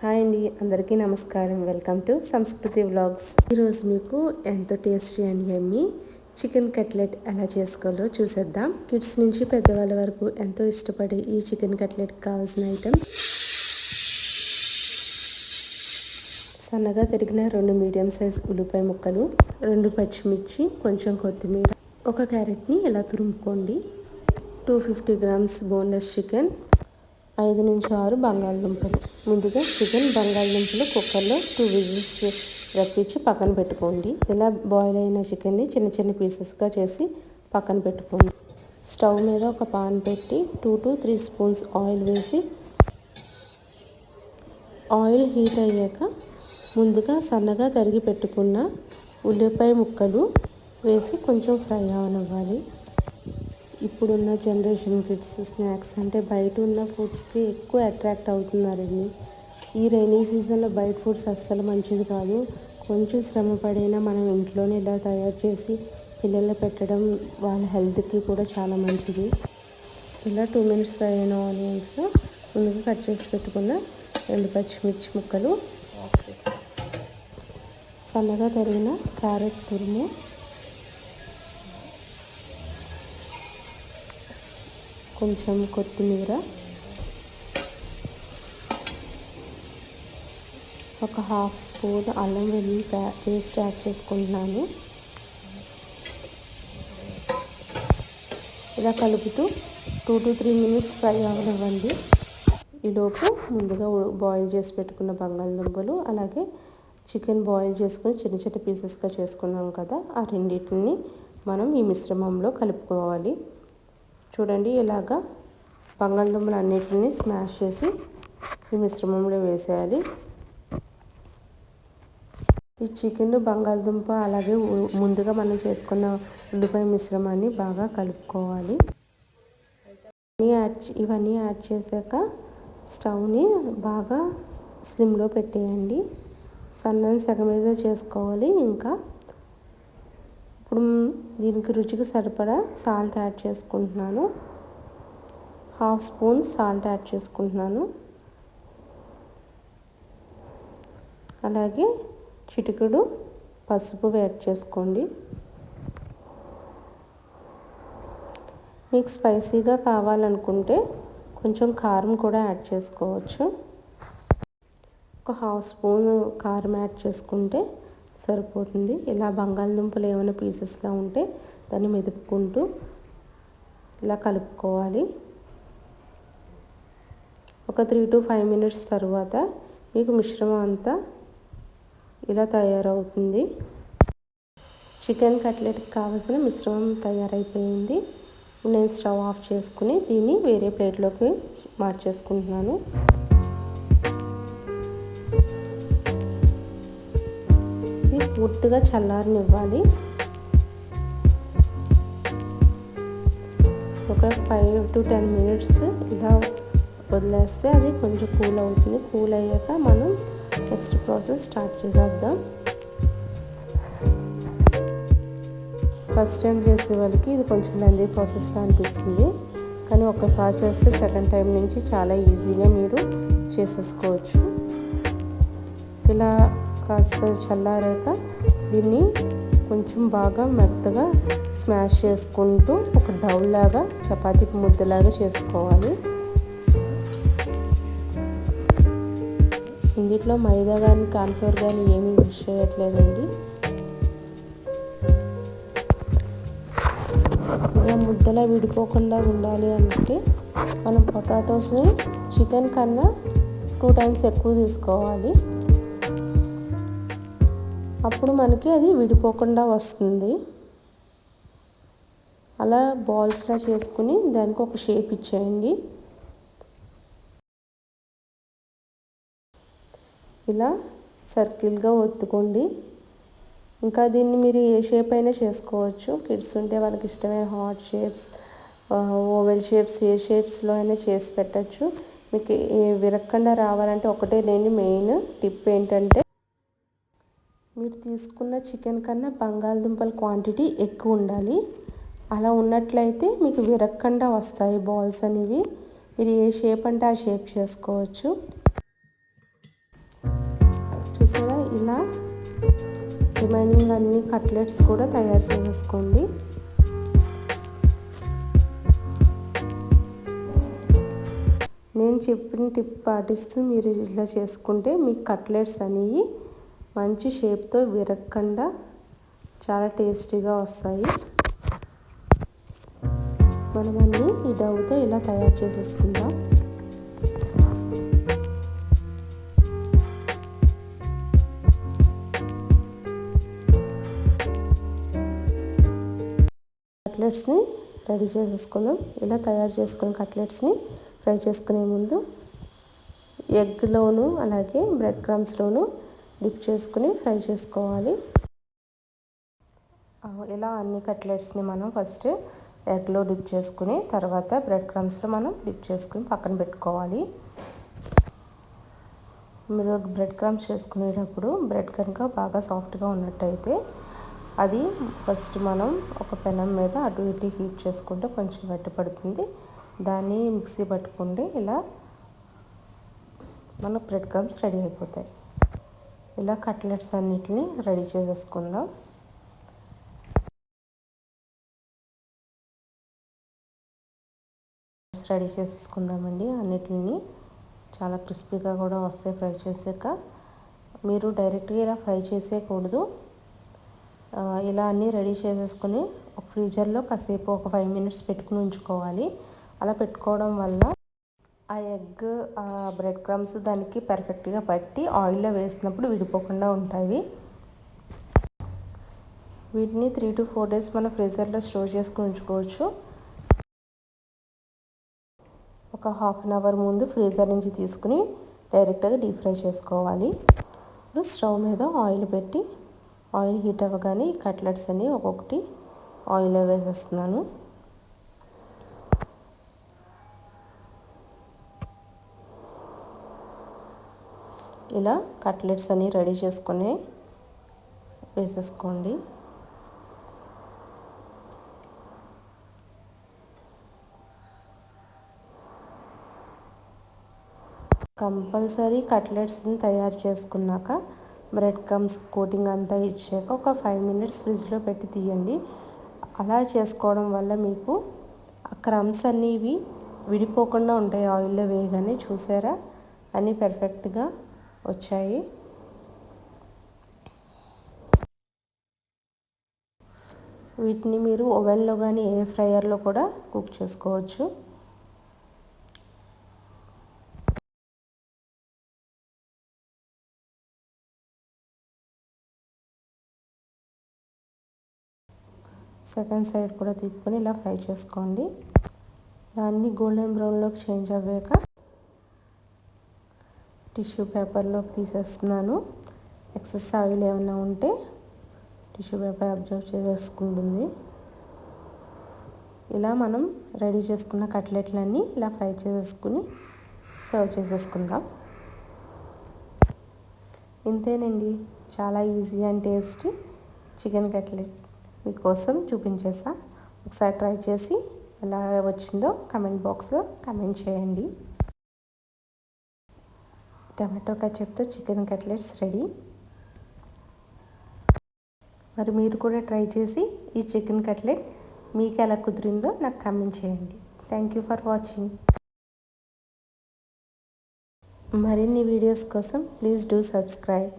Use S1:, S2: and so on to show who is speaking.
S1: Hi అండి, అందరికీ నమస్కారం. వెల్కమ్ టు సంస్కృతి వ్లాగ్స్. ఈరోజు మీకు ఎంతో tasty and yummy chicken cutlet ఎలా చేసుకోవాలో చూసేద్దాం. కిడ్స్ నుంచి పెద్దవాళ్ళ వరకు ఎంతో ఇష్టపడే ఈ చికెన్ కట్లెట్కి కావాల్సిన ఐటమ్స్: సన్నగా తరిగిన 2 మీడియం సైజ్ ఉల్లిపాయ ముక్కలు, 2 పచ్చిమిర్చి, కొంచెం కొత్తిమీర, 1 క్యారెట్ని ఇలా తురుముకోండి, 250 గ్రామ్స్ బోన్లెస్ చికెన్, 5 నుంచి 6 బంగాళదుంపలు. ముందుగా చికెన్ బంగాళదుంపలు కుక్కర్లో 2 విజిల్స్ రప్పించి పక్కన పెట్టుకోండి. ఇలా బాయిల్ అయిన చికెన్ని చిన్న చిన్న పీసెస్గా చేసి పక్కన పెట్టుకోండి. స్టవ్ మీద ఒక పాన్ పెట్టి 2 to 3 స్పూన్స్ ఆయిల్ వేసి, ఆయిల్ హీట్ అయ్యాక ముందుగా సన్నగా తరిగి పెట్టుకున్న ఉల్లిపాయ ముక్కలు వేసి కొంచెం ఫ్రై అవనివ్వాలి. ఇప్పుడున్న జనరేషన్ కిడ్స్ స్నాక్స్ అంటే బయట ఉన్న ఫుడ్స్కి ఎక్కువ అట్రాక్ట్ అవుతున్నారండి. ఈ రైనీ సీజన్లో బయట ఫుడ్స్ అస్సలు మంచిది కాదు. కొంచెం శ్రమ పడైనా మనం ఇంట్లోనే ఇలా తయారు చేసి పిల్లలు పెట్టడం వాళ్ళ హెల్త్కి కూడా చాలా మంచిది. ఇలా 2 minutes ఫ్రై అయిన ఆనియన్స్లో ముందుగా కట్ చేసి పెట్టుకున్న 2 పచ్చిమిర్చి ముక్కలు, సన్నగా తరిగిన క్యారెట్ తురుము, కొంచెం కొత్తిమీర, 1/2 స్పూన్ అల్లం వెల్లుల్లి పేస్ట్ యాడ్ చేసుకుంటున్నాను. ఇలా కలుపుతూ 2 to 3 minutes ఫ్రై అవనివ్వండి. ఈలోపు ముందుగా బాయిల్ చేసి పెట్టుకున్న బంగాళదుంపలు, అలాగే చికెన్ బాయిల్ చేసుకుని చిన్న చిన్న పీసెస్గా చేసుకున్నాం కదా, ఆ రెండింటిని మనం ఈ మిశ్రమంలో కలుపుకోవాలి. చూడండి, ఇలాగా బంగాళదుంపలు అన్నిటిని స్మాష్ చేసి ఈ మిశ్రమంలో వేసేయాలి. ఈ చికెన్, బంగాళదుంప అలాగే ముందుగా మనం చేసుకున్న ఉల్లిపాయ మిశ్రమాన్ని బాగా కలుపుకోవాలి. ఇవన్నీ యాడ్ చేశాక స్టవ్ని బాగా స్లిమ్లో పెట్టేయండి. సన్నని సెగ మీద చేసుకోవాలి. ఇంకా ఇప్పుడు దీనికి రుచికి సరిపడా సాల్ట్ యాడ్ చేసుకుంటున్నాను. 1/2 స్పూన్ సాల్ట్ యాడ్ చేసుకుంటున్నాను. అలాగే చిటికెడు పసుపు యాడ్ చేసుకోండి. మీకు స్పైసీగా కావాలనుకుంటే కొంచెం కారం కూడా యాడ్ చేసుకోవచ్చు. 1/2 స్పూన్ కారం యాడ్ చేసుకుంటే సరిపోతుంది. ఇలా బంగాళదుంపలు ఏమైనా పీసెస్లా ఉంటే దాన్ని మెదుపుకుంటూ ఇలా కలుపుకోవాలి. ఒక 3 to 5 minutes తర్వాత మీకు మిశ్రమం అంతా ఇలా తయారవుతుంది. చికెన్ కట్లెట్కి కావాల్సిన మిశ్రమం తయారైపోయింది. నేను స్టవ్ ఆఫ్ చేసుకుని దీన్ని వేరే ప్లేట్లోకి మార్చేసుకుంటున్నాను. ఇది పూర్తిగా చల్లారనివ్వాలి. ఒక 5 to 10 minutes ఇలా వదిలేస్తే అది కొంచెం కూల్ అవుతుంది. కూల్ అయ్యాక మనం నెక్స్ట్ ప్రాసెస్ స్టార్ట్ చేసేద్దాం. ఫస్ట్ టైం చేసే వాళ్ళకి ఇది కొంచెం లెంతీ ప్రాసెస్లా అనిపిస్తుంది, కానీ ఒక్కసారి చేస్తే సెకండ్ టైం నుంచి చాలా ఈజీగా మీరు చేసేసుకోవచ్చు. ఇలా కాస్త చల్లారాక దీన్ని కొంచెం బాగా మెత్తగా స్మాష్ చేసుకుంటూ ఒక డౌల్ లాగా, చపాతీ ముద్దలాగా చేసుకోవాలి. ఇందులో మైదా కానీ కార్న్ఫ్లోర్ కానీ ఏమీ యూజ్ చేయట్లేదండి. ఇలా ముద్దలా విడిపోకుండా ఉండాలి అంటే మనం పొటాటోస్ని చికెన్ కన్నా 2 times ఎక్కువ తీసుకోవాలి. అప్పుడు మనకి అది విడిపోకుండా వస్తుంది. అలా బాల్స్లా చేసుకుని దానికి ఒక షేప్ ఇచ్చేయండి. ఇలా సర్కిల్గా ఒత్తుకోండి. ఇంకా దీన్ని మీరు ఏ షేప్ అయినా చేసుకోవచ్చు. కిడ్స్ ఉంటే వాళ్ళకి ఇష్టమైన హార్ట్ షేప్స్, ఓవెల్ షేప్స్, ఏ షేప్స్లో అయినా చేసి పెట్టచ్చు. మీకు విరక్కుండా రావాలంటే ఒకటే లేని మెయిన్ టిప్ ఏంటంటే, మీరు తీసుకున్న చికెన్ కన్నా బంగాళదుంపల క్వాంటిటీ ఎక్కువ ఉండాలి. అలా ఉన్నట్లయితే మీకు విరక్కుండా వస్తాయి బాల్స్ అనేవి. మీరు ఏ షేప్ అంటే ఆ షేప్ చేసుకోవచ్చు. చూసారా, ఇలా రిమైనింగ్ అన్ని కట్లెట్స్ కూడా తయారు చేసేసుకోండి. నేను చెప్పిన టిప్ పాటిస్తూ మీరు ఇలా చేసుకుంటే మీ కట్లెట్స్ అనేవి మంచి షేప్తో విరగకుండా చాలా టేస్టీగా వస్తాయి. మనం అన్నీ ఈ డౌతో ఇలా తయారు చేసేసుకుందాం. కట్లెట్స్ని రెడీ చేసేసుకుందాం. ఇలా తయారు చేసుకున్న కట్లెట్స్ని ఫ్రై చేసుకునే ముందు ఎగ్లోను అలాగే బ్రెడ్ క్రమ్స్లోను డిప్ చేసుకుని ఫ్రై చేసుకోవాలి. ఇలా అన్ని కట్లెట్స్ని మనం ఫస్ట్ ఎగ్లో డిప్ చేసుకుని తర్వాత బ్రెడ్ క్రమ్స్లో మనం డిప్ చేసుకుని పక్కన పెట్టుకోవాలి. మీరు బ్రెడ్ క్రమ్స్ చేసుకునేటప్పుడు బ్రెడ్ కనుక బాగా సాఫ్ట్గా ఉన్నట్టయితే అది ఫస్ట్ మనం ఒక పెనం మీద అటు ఇటు హీట్ చేసుకుంటే కొంచెం గట్టిపడుతుంది. దాన్ని మిక్సీ పట్టుకుంటే ఇలా మన బ్రెడ్ క్రమ్స్ రెడీ అయిపోతాయి. ఇలా కట్లెట్స్ అన్నిటిని రెడీ చేసేసుకుందాం. రెడీ చేసేసుకుందామండి. అన్నిటిని చాలా క్రిస్పీగా కూడా వస్తాయి ఫ్రై చేసాక. మీరు డైరెక్ట్గా ఇలా ఫ్రై చేసేయకూడదు. ఇలా అన్నీ రెడీ చేసేసుకొని ఫ్రీజర్లో కాసేపు ఒక 5 minutes పెట్టుకుని ఉంచుకోవాలి. అలా పెట్టుకోవడం వల్ల ఆ ఎగ్ ఆ బ్రెడ్ క్రమ్స్ దానికి పర్ఫెక్ట్గా పట్టి ఆయిల్లో వేసినప్పుడు విడిపోకుండా ఉంటాయి. వీటిని 3 to 4 days మన ఫ్రీజర్లో స్టోర్ చేసుకుని ఉంచుకోవచ్చు. ఒక 1/2 hour ముందు ఫ్రీజర్ నుంచి తీసుకుని డైరెక్ట్గా డీప్ ఫ్రై చేసుకోవాలి. స్టవ్ మీద ఆయిల్ పెట్టి ఆయిల్ హీట్ అవ్వగానే ఈ కట్లెట్స్ అన్ని ఒక్కొక్కటి ఆయిల్లో వేసేస్తున్నాను. ఇలా కట్లెట్స్ అన్ని రెడీ చేసుకొని వేసేసుకోండి. కంపల్సరీ కట్లెట్స్ని తయారు చేసుకున్నాక బ్రెడ్ క్రమ్స్ కోటింగ్ అంతా ఇచ్చాక ఒక 5 minutes ఫ్రిడ్జ్లో పెట్టి తీయండి. అలా చేసుకోవడం వల్ల మీకు ఆ క్రమ్స్ అన్నీ విడిపోకుండా ఉంటాయి. ఆయిల్లో వేయగానే చూసారా అన్నీ పర్ఫెక్ట్గా వచ్చాయి. వీటిని మీరు ఓవెన్లో కానీ ఎయిర్ ఫ్రైయర్లో కూడా కుక్ చేసుకోవచ్చు. సెకండ్ సైడ్ కూడా తిప్పుకొని ఇలా ఫ్రై చేసుకోండి. దాన్ని గోల్డెన్ బ్రౌన్లోకి చేంజ్ అవ్వాక టిష్యూ పేపర్లోకి తీసేస్తున్నాను. ఎక్సెస్ ఆయిల్ ఏమైనా ఉంటే టిష్యూ పేపర్ అబ్జర్వ్ చేసేసుకుంటుంది. ఇలా మనం రెడీ చేసుకున్న కట్లెట్లన్నీ ఇలా ఫ్రై చేసేసుకుని సర్వ్ చేసేసుకుందాం. ఇంతేనండి, చాలా easy and tasty chicken cutlet మీకోసం చూపించేసా. ఒకసారి ట్రై చేసి ఎలా వచ్చిందో కమెంట్ బాక్స్లో కమెంట్ చేయండి. టమాటో కెచప్తో చికెన్ కట్లెట్స్ రెడీ. మరి మీరు కూడా ట్రై చేసి ఈ చికెన్ కట్లెట్ మీకు ఎలా కుదిరిందో నాకు కమెంట్ చేయండి. Thank you for watching. మరిన్ని వీడియోస్ కోసం ప్లీజ్ డూ సబ్స్క్రైబ్.